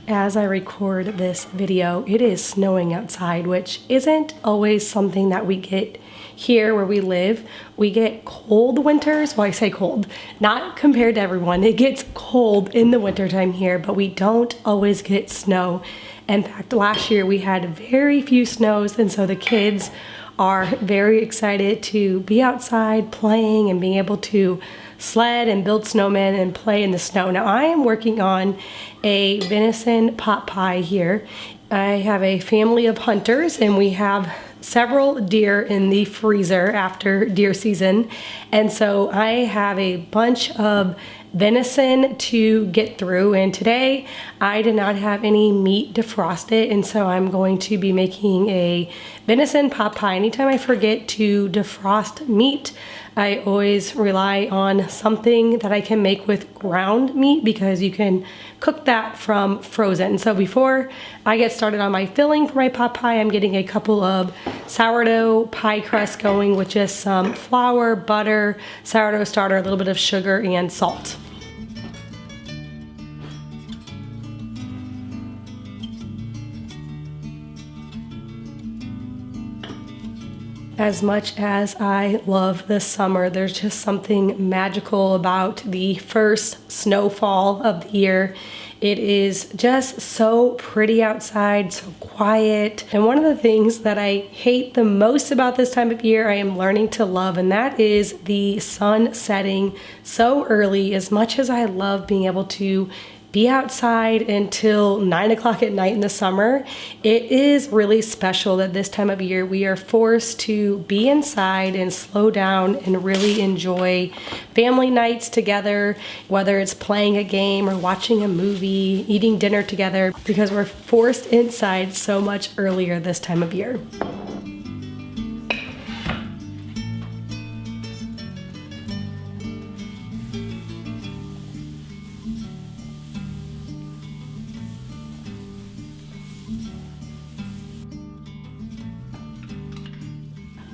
As I record this video, it is snowing outside, which isn't always something that we get here where we live. We get cold winters. Well, I say cold, not compared to everyone. It gets cold in the wintertime here, but we don't always get snow. In fact, last year we had very few snows, and so the kids are very excited to be outside playing and being able to sled and build snowmen and play in the snow. Now I am working on a venison pot pie here. I have a family of hunters and we have several deer in the freezer after deer season. And so I have a bunch of venison to get through, and today I did not have any meat defrosted, and so I'm going to be making a venison pot pie. Anytime I forget to defrost meat, I always rely on something that I can make with ground meat because you can cook that from frozen. So before I get started on my filling for my pot pie, I'm getting a couple of sourdough pie crust going with just some flour, butter, sourdough starter, a little bit of sugar, and salt. As much as I love the summer, there's just something magical about the first snowfall of the year. It is just so pretty outside, so quiet. And one of the things that I hate the most about this time of year, I am learning to love, and that is the sun setting so early. As much as I love being able to be outside until 9 o'clock at night in the summer, it is really special that this time of year we are forced to be inside and slow down and really enjoy family nights together, whether it's playing a game or watching a movie, eating dinner together, because we're forced inside so much earlier this time of year.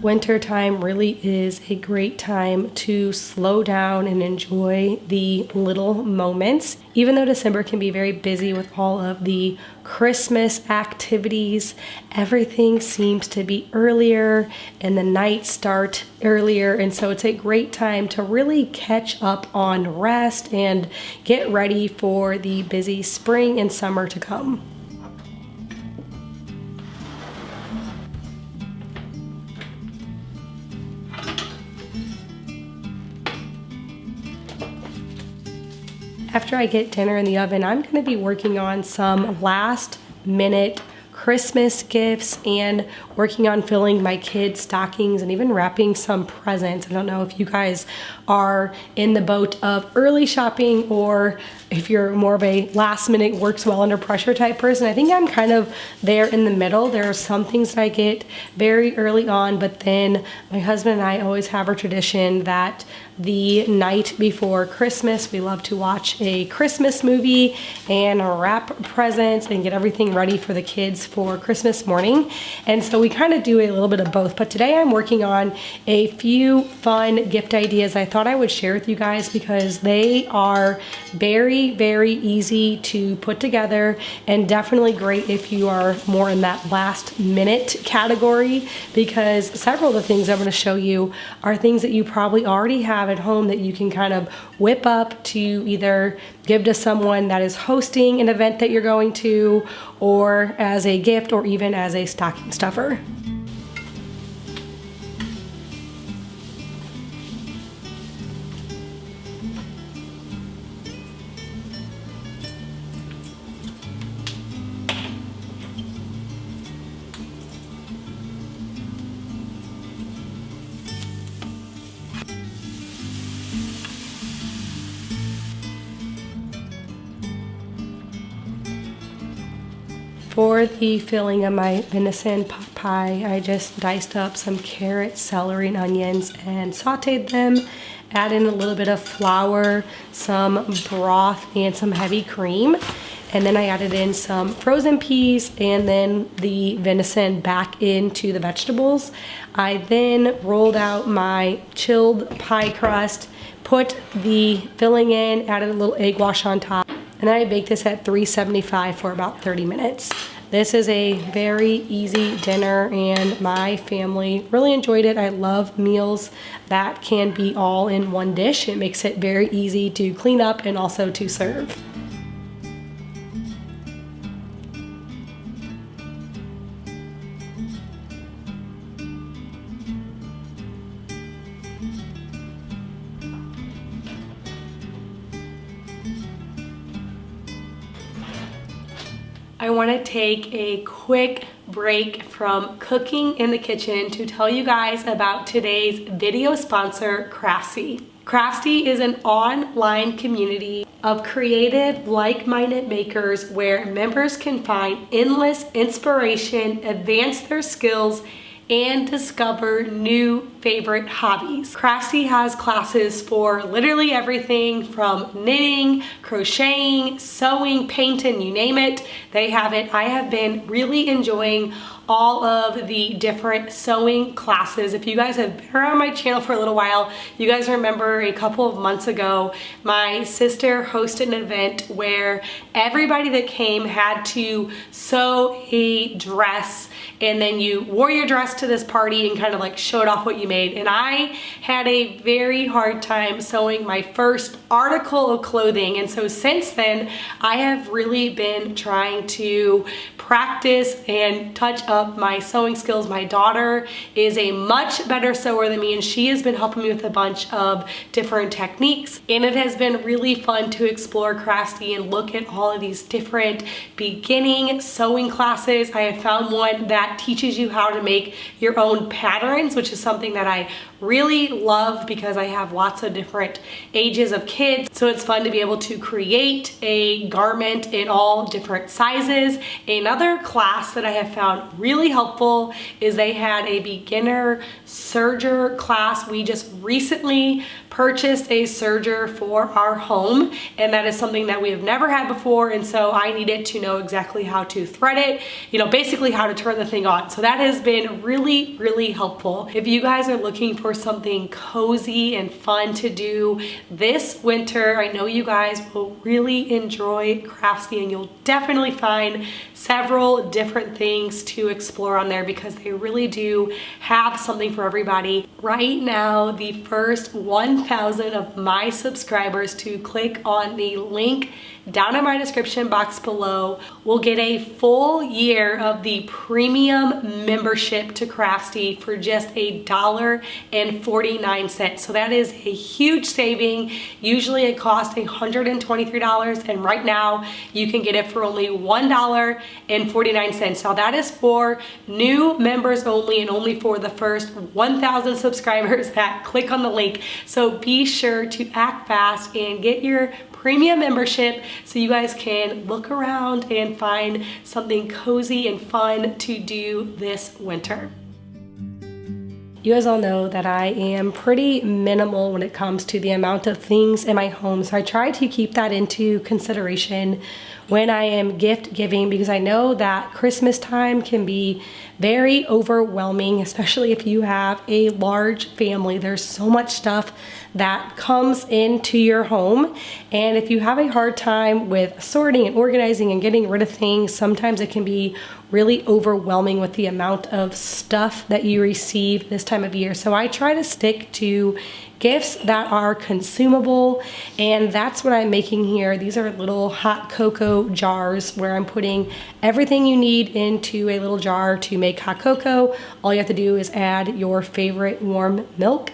Wintertime really is a great time to slow down and enjoy the little moments. Even though December can be very busy with all of the Christmas activities, everything seems to be earlier and the nights start earlier. And so it's a great time to really catch up on rest and get ready for the busy spring and summer to come. After I get dinner in the oven, I'm going to be working on some last minute Christmas gifts and working on filling my kids' stockings and even wrapping some presents. I don't know if you guys are in the boat of early shopping or if you're more of a last minute works well under pressure type person. I think I'm kind of there in the middle. There are some things that I get very early on, but then my husband and I always have a tradition that the night before Christmas, we love to watch a Christmas movie and wrap presents and get everything ready for the kids for Christmas morning. And so we kind of do a little bit of both. But today I'm working on a few fun gift ideas I thought I would share with you guys because they are very, very easy to put together and definitely great if you are more in that last minute category, because several of the things I'm going to show you are things that you probably already have at home that you can kind of whip up to either give to someone that is hosting an event that you're going to, or as a gift, or even as a stocking stuffer. For For the filling of my venison pot pie, I just diced up some carrots, celery, and onions and sauteed them. Add in a little bit of flour, some broth, and some heavy cream. And then I added in some frozen peas and then the venison back into the vegetables. I then rolled out my chilled pie crust, put the filling in, added a little egg wash on top, and then I baked this at 375 for about 30 minutes. This is a very easy dinner and my family really enjoyed it. I love meals that can be all in one dish. It makes it very easy to clean up and also to serve. I want to take a quick break from cooking in the kitchen to tell you guys about today's video sponsor, Craftsy. Craftsy is an online community of creative, like-minded makers where members can find endless inspiration, advance their skills, and discover new favorite hobbies. Craftsy has classes for literally everything from knitting, crocheting, sewing, painting, you name it, they have it. I have been really enjoying all of the different sewing classes. If you guys have been around my channel for a little while, you guys remember a couple of months ago, my sister hosted an event where everybody that came had to sew a dress, and then you wore your dress to this party and kind of like showed off what you made. And I had a very hard time sewing my first article of clothing. And so since then, I have really been trying to practice and touch up my sewing skills. My daughter is a much better sewer than me, and she has been helping me with a bunch of different techniques. And it has been really fun to explore Craftsy and look at all of these different beginning sewing classes. I have found one that teaches you how to make your own patterns, which is something that I really love because I have lots of different ages of kids. So it's fun to be able to create a garment in all different sizes. Another class that I have found really helpful is they had a beginner serger class. We just recently purchased a serger for our home, and that is something that we have never had before, and so I needed to know exactly how to thread it, you know, basically how to turn the thing on. So that has been really, really helpful. If you guys are looking for something cozy and fun to do this winter, I know you guys will really enjoy Craftsy, and you'll definitely find several different things to explore on there because they really do have something for everybody. Right now, the first 1,000 of my subscribers to click on the link down in my description box below will get a full year of the premium membership to Craftsy for just $1.49. So that is a huge saving. Usually it costs $123, and right now you can get it for only $1.49. Now that is for new members only, and only for the first 1,000 subscribers that click on the link. So be sure to act fast and get your premium membership so you guys can look around and find something cozy and fun to do this winter. You guys all know that I am pretty minimal when it comes to the amount of things in my home, so I try to keep that into consideration when I am gift giving, because I know that Christmas time can be very overwhelming, especially if you have a large family. There's so much stuff that comes into your home, and if you have a hard time with sorting and organizing and getting rid of things, sometimes it can be really overwhelming with the amount of stuff that you receive this time of year. So I try to stick to gifts that are consumable, and that's what I'm making here. These are little hot cocoa jars where I'm putting everything you need into a little jar to make hot cocoa. All you have to do is add your favorite warm milk,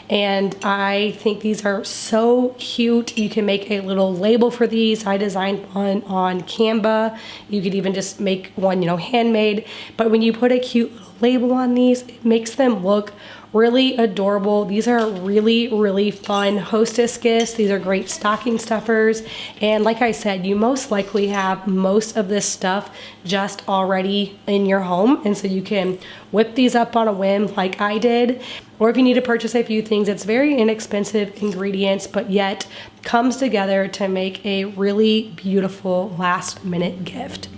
and I think these are so cute. You can make a little label for these. I designed one on Canva. You could even just make one, you know, handmade, but when you put a cute little label on these, it makes them look really adorable. These are really, really fun hostess gifts. These are great stocking stuffers. And like I said, you most likely have most of this stuff just already in your home. And so you can whip these up on a whim like I did. Or if you need to purchase a few things, it's very inexpensive ingredients, but yet comes together to make a really beautiful last minute gift.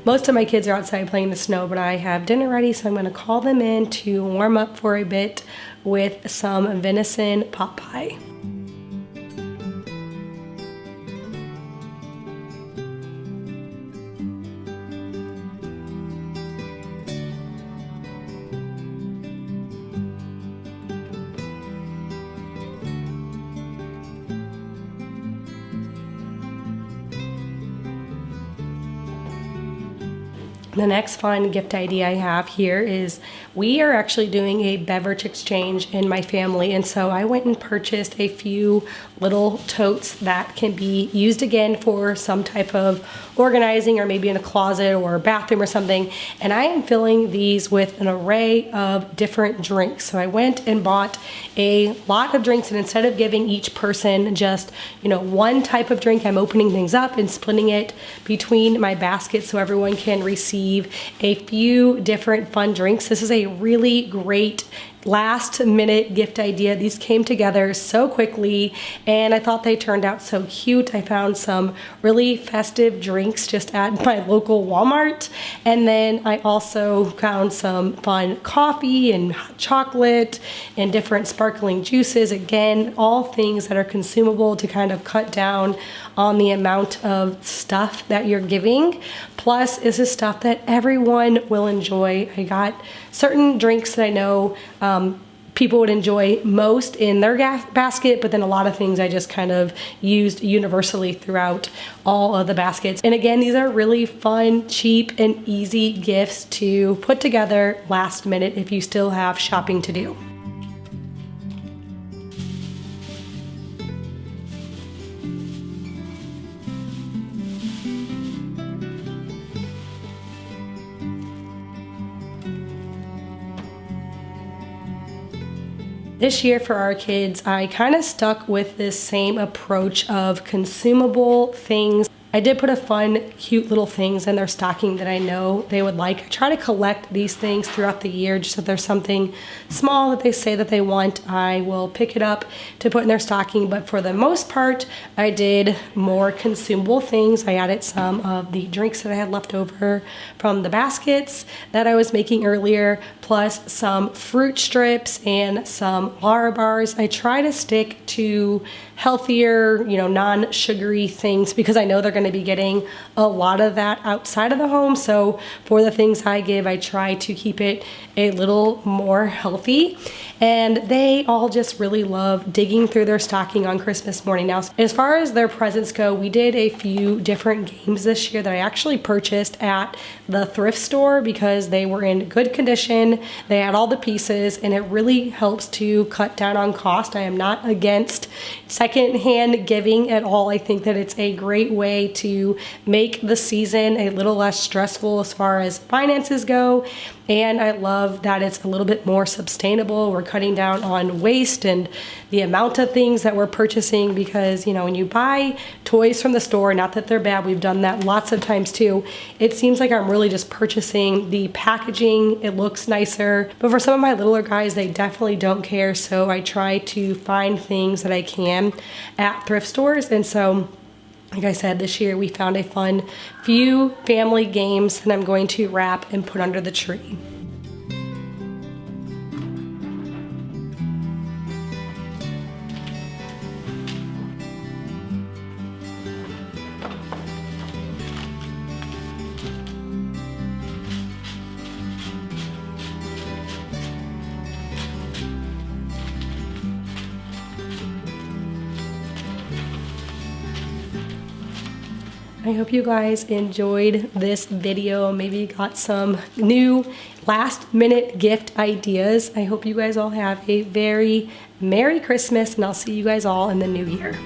Most of my kids are outside playing in the snow, but I have dinner ready, so I'm going to call them in to warm up for a bit with some venison pot pie. The next fun gift idea I have here is we are actually doing a beverage exchange in my family, and so I went and purchased a few little totes that can be used again for some type of organizing, or maybe in a closet or a bathroom or something, and I am filling these with an array of different drinks. So I went and bought a lot of drinks, and instead of giving each person just one type of drink, I'm opening things up and splitting it between my basket so everyone can receive a few different fun drinks. This is a really great last minute gift idea. These came together so quickly and I thought they turned out so cute. I found some really festive drinks just at my local Walmart, and then I also found some fun coffee and hot chocolate and different sparkling juices. Again, all things that are consumable to kind of cut down on the amount of stuff that you're giving. Plus, this is stuff that everyone will enjoy. I got certain drinks that I know people would enjoy most in their basket, but then a lot of things I just kind of used universally throughout all of the baskets. And again, these are really fun, cheap, and easy gifts to put together last minute if you still have shopping to do. This year for our kids, I kind of stuck with this same approach of consumable things. I did put a fun, cute little things in their stocking that I know they would like. I try to collect these things throughout the year, just if there's something small that they say that they want, I will pick it up to put in their stocking. But for the most part, I did more consumable things. I added some of the drinks that I had left over from the baskets that I was making earlier, plus some fruit strips and some Lara bars. I try to stick to healthier, non-sugary things because I know they're going to be getting a lot of that outside of the home. So for the things I give, I try to keep it a little more healthy. And they all just really love digging through their stocking on Christmas morning. Now, as far as their presents go, we did a few different games this year that I actually purchased at the thrift store because they were in good condition. They had all the pieces, and it really helps to cut down on cost. I am not against secondhand giving at all. I think that it's a great way to make the season a little less stressful as far as finances go. And I love that it's a little bit more sustainable. We're cutting down on waste and the amount of things that we're purchasing because, when you buy toys from the store, not that they're bad, we've done that lots of times too, it seems like I'm really just purchasing the packaging. It looks nicer. But for some of my littler guys, they definitely don't care. So I try to find things that I can at thrift stores. And so, like I said, this year we found a fun few family games that I'm going to wrap and put under the tree. I hope you guys enjoyed this video. Maybe you got some new last minute gift ideas. I hope you guys all have a very Merry Christmas, and I'll see you guys all in the new year.